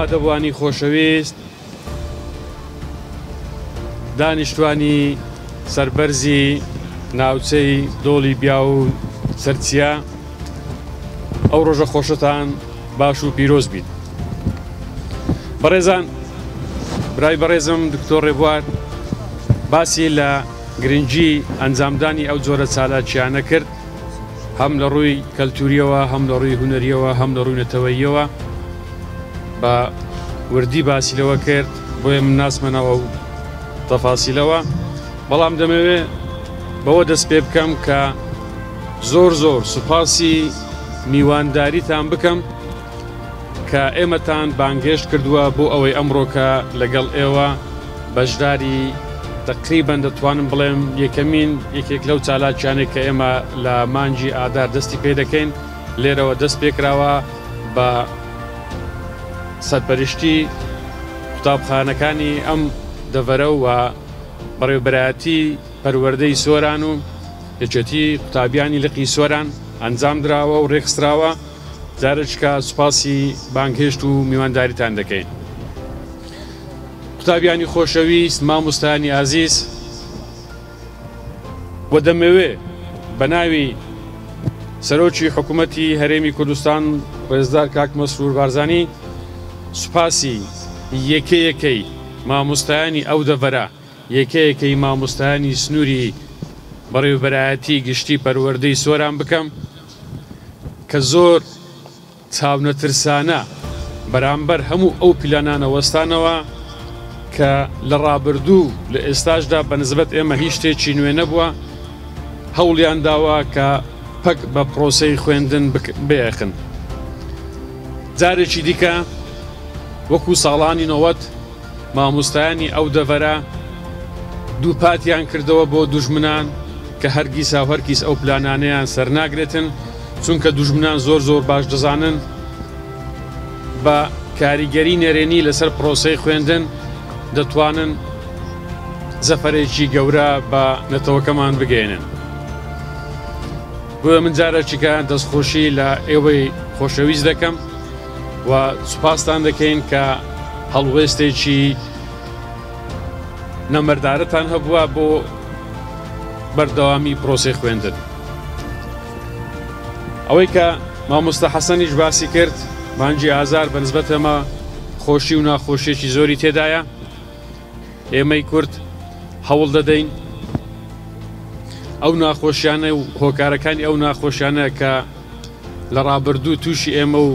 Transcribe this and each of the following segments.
وا دەبوانی خۆشەویست دانیشتوانی سەربەرزی ناوچەی دۆڵی بیا و سەرچیا ئەو ڕۆژە خۆشتان باش و پیرۆز بیت. بەڕێزان، برای بەڕێزم دکتۆر ڕێبوار باسی لە گرنگی ئەنجامدانی ئەو جۆرە چالاکیانە کرد، هەم لە ڕووی کەلتوریەوە، هەم لە ڕووی هونەریەوە، هەم لە ڕووی نەتەوەییەوە بە وردی باسی لەوە کرد، بۆیە من ناسمەنەوە و تەفاسیلەوە. بەڵام دەمەوێ بەوە دەست پێ بکەم کە زۆر سوپاسی میوانداریتان بکەم کە ئێمەتان بانگێشت کردووە بۆ ئەوەی ئەمڕۆکە لەگەڵ ئێوە بەشداری تقریباً دەتوانم بڵێم یەکێک لەو چالاکیانێک کە ئێمە لە مانجی ئادار دەستی پێ دەکەین لێرەوە دەست پێکراوە بە سەرپەرشتی قوتابخانەکانی ئەم دەڤەرە و بەڕێوەبەرایەتی پەروەردەی سۆران و یەکێتی قوتابیانی لقی سۆران ئەنجام دراوە و ڕێکخستراوە. جارێککە سوپاسی بانگهێشت و میوانداریتان دەکەین. قوتابیانی خۆشەویست، مامۆستایانی ئازیز، وە دەمەوێ بە ناوی سەرۆکی حکوومەتی هەرێمی کوردستان ڕێزدار کاک مەسرور بارزانی سوپاسی یەکەیەکەی مامۆستایانی ئەو دەڤەرە، یەکەیەکەی مامۆستایانی سنووری بەڕێوەبەرایەتی گشتی پەروەردەی سۆران بکەم کە زۆر چاونەترسانە بەرامبەر هەموو ئەو پیلانانە وەستانەوە کە لە ڕابردوو لە ئێستاشدا بەنسبەت ئێمە هیچ شتێکی نوێ نەبووە، هەوڵیان داوە کە پەک بە پرۆسەی خوێندن بێخن. جارێکی دیکە وەکو ساڵانی 90 مامۆستایانی ئەو دەڤەرە دوو پاتیان کردەوە بۆ دوژمنان کە هەرگیسا و هەرگیز ئەو پلانانەیان سەرناگرێتن، چونکە دوژمنان زۆر باش دەزانن بە کاریگەری نێرێنی لەسەر پرۆسەی خوێندن دەتوانن زەفەرێکی گەورە بە نەتەوەکەمان بگەێنن. بۆیە من جارێکیکە دەستخۆشی لە ئێوەی خۆشەویست دەکەم و سوپاستان دەکەین کە هەڵوێستێکی نەمەردارەتان هەبووە بۆ بەردەوامی پرۆسەی خوێندن. ئەوەی کە مامۆستا حەسەنیش باسی کرد، مانجی ئازار بەنسبەت ئەمە خۆشی و ناخۆشیێکی زۆری تێدایە. ئێمەی کورد هەوڵ دەدەین ئەو ناخۆشیانە و هۆکارەکانی ئەو ناخۆشیانە کە لە ڕابردوو تووشی ئێمە و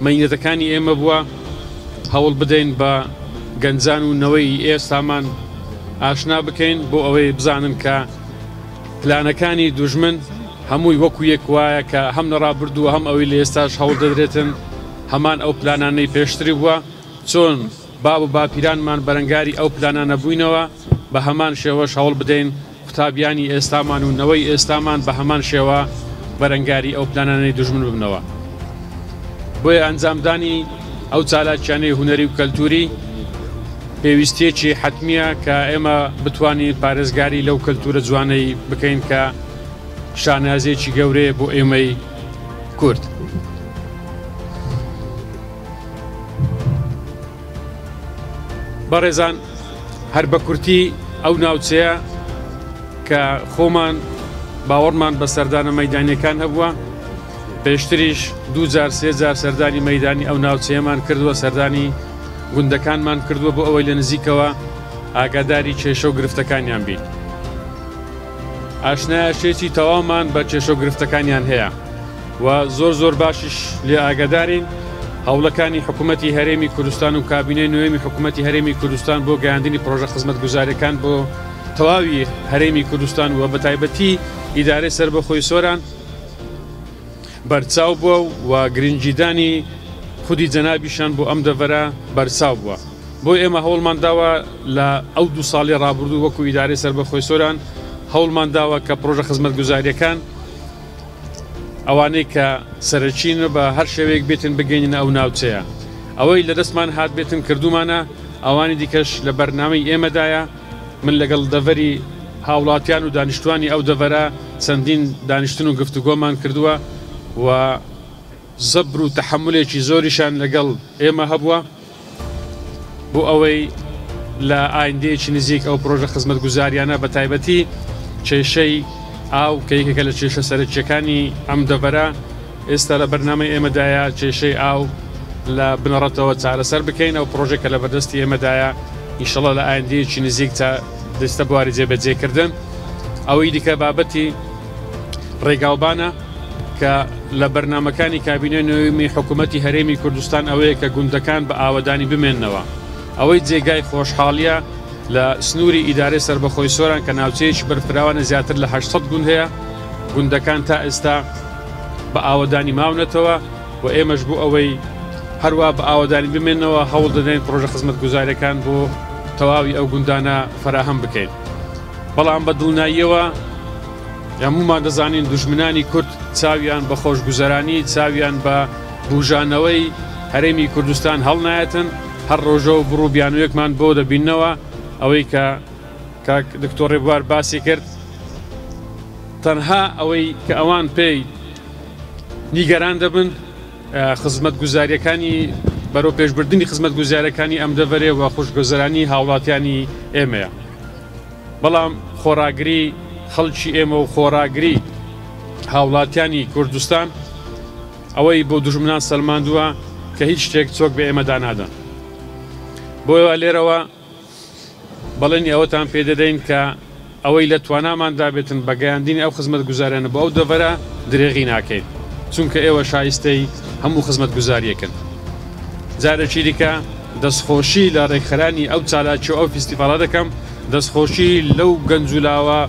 مەینەتەکانی ئێمە بووە هەوڵ بدەین بە گەنجان و نەوەی ئێستامان ئاشنا بکەین بۆ ئەوەی بزانن کە پلانەکانی دوژمن هەمووی وەکو یەک وایە کە هەم لە ڕابردووە هەم ئەوەی لە ئێستاش هەوڵ دەدرێتن هەمان ئەو پلانانەی پێشتری بووە، چۆن باب و باپیرانمان بەرەنگاری ئەو پلانانە بووینەوە بە هەمان شێوەش هەوڵ بدەین قوتابیانی ئێستامان و نەوەی ئێستامان بە هەمان شێوە بەرەنگاری ئەو پلانانەی دوژمن ببنەوە. بۆیە ئەنجامدانی ئەو چالاکیانەی هونەری و کەلتوری پێویستیەکی حتمیە کە ئێمە بتوانین پارێزگاری لەو کەلتورە جوانەی بکەین کە شانازێکی گەورەیە بۆ ئێمەی کورد. بەڕێزان، هەر بە کورتی ئەو ناوچەیە کە خۆمان باوەڕمان بە سەردانە مەیدانیەکان هەبووە، پێشتریش 2-3 سەردانی مەیدانی ئەو ناوچەیەمان کردووە، سەردانی گوندەکانمان کردووە بۆ ئەوەی لە نزیکەوە ئاگاداری کێشە و گرفتەکانیان بین. ئاشنایەشێکی تەواومان بە کێشە و گرفتەکانیان هەیە و زۆر باشیش لێ ئاگادارین. هەوڵەکانی حکوومەتی هەرێمی کوردستان و کابینەی نوێمی حکوومەتی هەرێمی کوردستان بۆ گەیاندنی پرۆژە خزمەتگوزاریەکان بۆ تەواوی هەرێمی کوردستان و بەتایبەتی ئیدارەی سەربەخۆی سۆران بەرچاو بووە و گرنگیدانی خودی جەنابیشان بۆ ئەم دەڤەرە بەرچاو بووە. بۆی ئێمە هەوڵمان داوە لە ئەو 2 ساڵی ڕابردوو وەکو ئیدارەی سەربەخۆی سۆران هەوڵمان داوە کە پرۆژە خزمەتگوزاریەکان ئەوانەی کە سەرچین بە هەر شێوەیەک بێتن بگەینە ئەو ناوچەیە. ئەوەی لە دەستمان هات بێتن کردومانە، ئەوانی دیکەش لە بەرنامەی ئێمەدایە. من لەگەڵ دەڤەری هاوڵاتیان و دانیشتوانی ئەو دەڤەرە چەندین دانیشتن و گفتوگۆمان کردووە و زەبر و تەحملێکی زۆریشان لەگەڵ ئێمە هەبووە بۆ ئەوەی لە ئایندەیەکی نزیک ئەو پرۆژە خزمەتگوزاریانە بە تایبەتی کێشەی ئاو کە یەکێکە لە کێشە سەرەکیەکانی ئەم دەڤەرە ئێستا لە بەرنامەی ئێمەدایە کێشەی ئاو لە بنەڕەتەوە چارەسەر بکەین ئەو پرۆژێکە لە بەردەستی ئێمەدایە ئینشەڵڵا لە ئایندەیەکی نزیک تا دەستە بواری جێبەجێکردن. ئەوەی دیکە بابەتی ڕێگاوبانە کە لە بەرنمەکانی کابینە نوێمی حکوومەتی هەرێمی کوردستان ئەوەیە کە گوندەکان بە ئاوەدانی بمێننەوە. ئەوەی جێگای خۆشحاڵیە لە سنووری ئیدارەی سربەخۆی سۆران کە ناوچەیەکی بەرفراوانە زیاتر لە 800 گوند هەیە. گوندەکان تا ئێستا بە ئاوەدانی ماونەتەوە و ئێمەش بوو ئەوەی هەروە بە ئاوەدانی بمێنەوە هەوڵ دەدەین پرۆژە خزمەتگوزاریەکان بۆ تەواوی ئەو گوندانە فراهەم بکەین. بەڵام بە دڵنیاییەوە هەمومان دەزانین دوژمنانی کورد چاویان بە خۆشگوزەرانی چاویان بە بوژانەوەی هەرێمی کوردستان هەڵنایەتن. هەر ڕۆژە و بڕوو بیانوویەکمان بۆ دەبینەوە ئەوەی کە کاک دکتۆر ڕێبوار باسی کرد. تەنها ئەوەی کە ئەوان پێی نیگەران دەبن خزمەتگوزاریەکانی بەرەو پێشبردننی خزمەتگوزاریەکانی ئەم دەڤەرێ و خۆشگوزەرانی هاوڵاتیانی ئێمەیە. بەڵام خۆراگری خەڵکی ئێمە و خۆراگری هاوڵاتیانی کوردستان ئەوەی بۆ دوژمنان سەلماندووە کە هیچ شتێک چۆک بە ئێمەدا نادەن. بۆیەوە لێرەوە بەڵێنی ئەوەتان پێدەدەین کە ئەوەی لە تواناماندا بێتن بەگەیاندنی ئەو خزمەتگوزاریانە بۆ ئەو دەڤەرە درێغی ناکەین چونکە ئێوە شایستەی هەموو خزمەتگوزاریەکەن. جارێکی دیکە دەستخۆشی لە ڕێکخەرانی ئەو چالاکی و ئەو فیستیڤاڵە دەکەم، دەستخۆشی لەو گەنجولاوە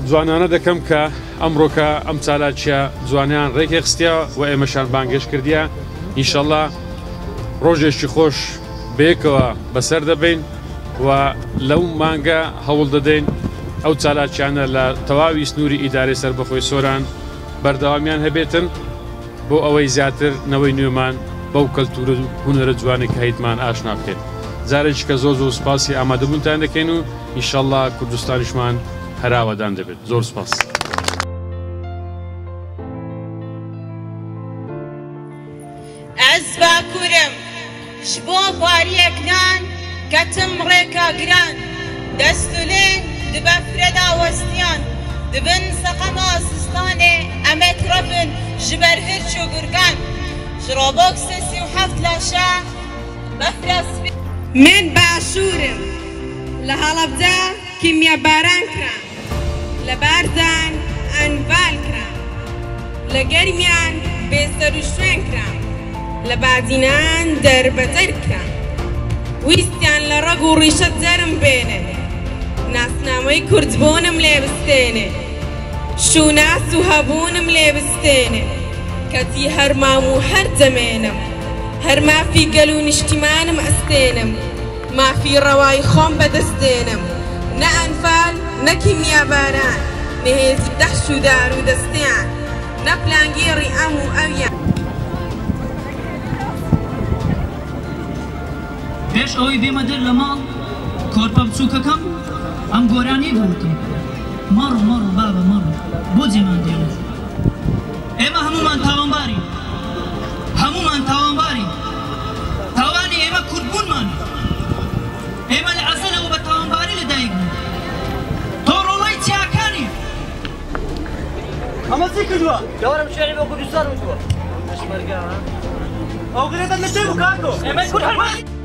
جوانانە دەکەم کە ئەمڕۆکە ئەم چالاکیە جوانیان ڕێکی خستیا و ئێمەشان بانگێش کردیا. ئینشەڵڵا ڕۆژێکی خۆش بەیەکەوە بەسەر دەبین و لەو مانگە هەوڵ دەدەین ئەو چالاکیانە لە تەواوی سنووری ئیدارەی سەربەخۆی سۆران بەردەوامیان هەبێتن بۆ ئەوەی زیاتر نەوەی نوێمان بەو کەلتورە و هونەرە جوانی کە هەیتمان ئاشنا بکەین. جارێکی کە زۆر زۆر سوپاسی ئامادەبوونتان دەکەین و ئینشەڵڵا کوردستانیشمان هەراوەدان دەبێت. زۆر سوپاس. ئەس باکوورم ji bo bariyeknan ketim rêka giran destûlên dibe fireda westiyan dibin seqema zistanê em ê tirafin ji ber hirç û gurgan ji robok sesî û heft laşe befra spî min başûrim li Helebce kîmyebaran kirin li Berzan enval kirin li germiyan bêserûşwên kirin li Badînan derbeder kirin wîstiyan li reg û rîşet zerim bêne nasnameyi kurdbûnim lê bistêne şûnas û hebûnim lê bistêne ketî her mam û her demênim her mafî gel û niştîmanim estênim mafî rewayî xom bedestênim ne enfal ne kîmyebaran ne hêzî dehş û dar û desteyan ne plangêrî em û evyan. پێش ئەوەی بێمە دەر لە ماڵ کۆرپە بچووکەکەم ئەم گۆرانی گوتم مەڕ مەڕ بابە مەڕ بۆ جێمان دێنێت. ئێمە هەمومان تاوانبارین هەمومان تاوانبارین تاوانی ئێمە کوردبوونمان ئێمە لە ئەزەلەوە بە تاوانباری لەدایک بوون تۆ ڕۆڵای چیاکانی ئەمە چی کردووە؟ دەوەرم شوێنی بۆ کوردستان وتووە ئەو غرێدە لە چێ بوو کاکۆ ئێمە کورد هەرمانی